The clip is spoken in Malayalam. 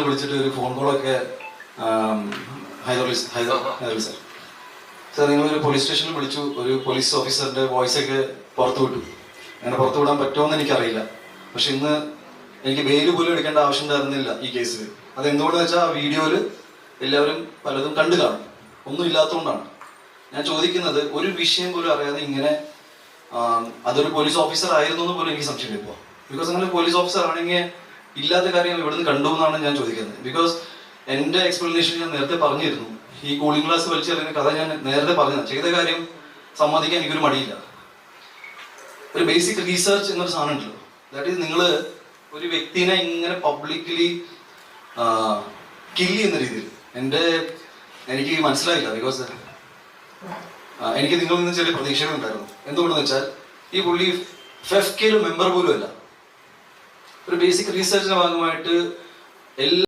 വിളിച്ചിട്ട് ഒരു ഫോൺ കോളൊക്കെ ഹൈദരലി സാർ നിങ്ങളൊരു പോലീസ് സ്റ്റേഷനിൽ വിളിച്ചു, ഒരു പോലീസ് ഓഫീസറിന്റെ വോയിസ് ഒക്കെ പുറത്തു വിട്ടു. അങ്ങനെ പുറത്തു വിടാൻ പറ്റുമോന്ന് എനിക്കറിയില്ല. പക്ഷെ ഇന്ന് എനിക്ക് ബെയില് പോലും എടുക്കേണ്ട ആവശ്യം ഉണ്ടായിരുന്നില്ല ഈ കേസിൽ. അത് എന്തുകൊണ്ടെന്ന് വെച്ചാൽ ആ വീഡിയോയില് എല്ലാവരും പലതും കണ്ടു കാണും, ഒന്നും ഇല്ലാത്തതുകൊണ്ടാണ്. ഞാൻ ചോദിക്കുന്നത്, ഒരു വിഷയം പോലും അറിയാതെ ഇങ്ങനെ അതൊരു പോലീസ് ഓഫീസർ ആയിരുന്നു എന്ന് പോലും എനിക്ക് സംശയം ഇപ്പോൾ. ബിക്കോസ് അങ്ങനെ പോലീസ് ഓഫീസർ ആണെങ്കിൽ ഇല്ലാത്ത കാര്യം ഇവിടുന്ന് കണ്ടു എന്നാണ് ഞാൻ ചോദിക്കുന്നത്. ബിക്കോസ് എൻ്റെ എക്സ്പ്ലനേഷൻ ഞാൻ നേരത്തെ പറഞ്ഞിരുന്നു. ഈ കൂളിംഗ് ഗ്ലാസ് വലിച്ചെറിയുന്ന കഥ ഞാൻ നേരത്തെ പറഞ്ഞത്. ചെയ്ത കാര്യം സമ്മതിക്കാൻ എനിക്കൊരു മടിയില്ല. ഒരു ബേസിക് റീസർച്ച് എന്നൊരു സാധനം ഉണ്ടല്ലോ, ദാറ്റ് ഈസ് നിങ്ങൾ ഒരു വ്യക്തിനെ ഇങ്ങനെ പബ്ലിക്കലി കില്ല് ചെയ്യുന്ന രീതിയിൽ എനിക്ക് മനസ്സിലായില്ല. ബിക്കോസ് എനിക്ക് നിങ്ങളിൽ നിന്ന് ചെറിയ പ്രതീക്ഷകളുണ്ടായിരുന്നു. എന്തുകൊണ്ടെന്ന് വെച്ചാൽ ഈ പുള്ളി ഫെഫ്കെയിൽ മെമ്പർ പോലും അല്ല. ഒരു ബേസിക് റീസർച്ചിന്റെ ഭാഗമായിട്ട് എല്ലാ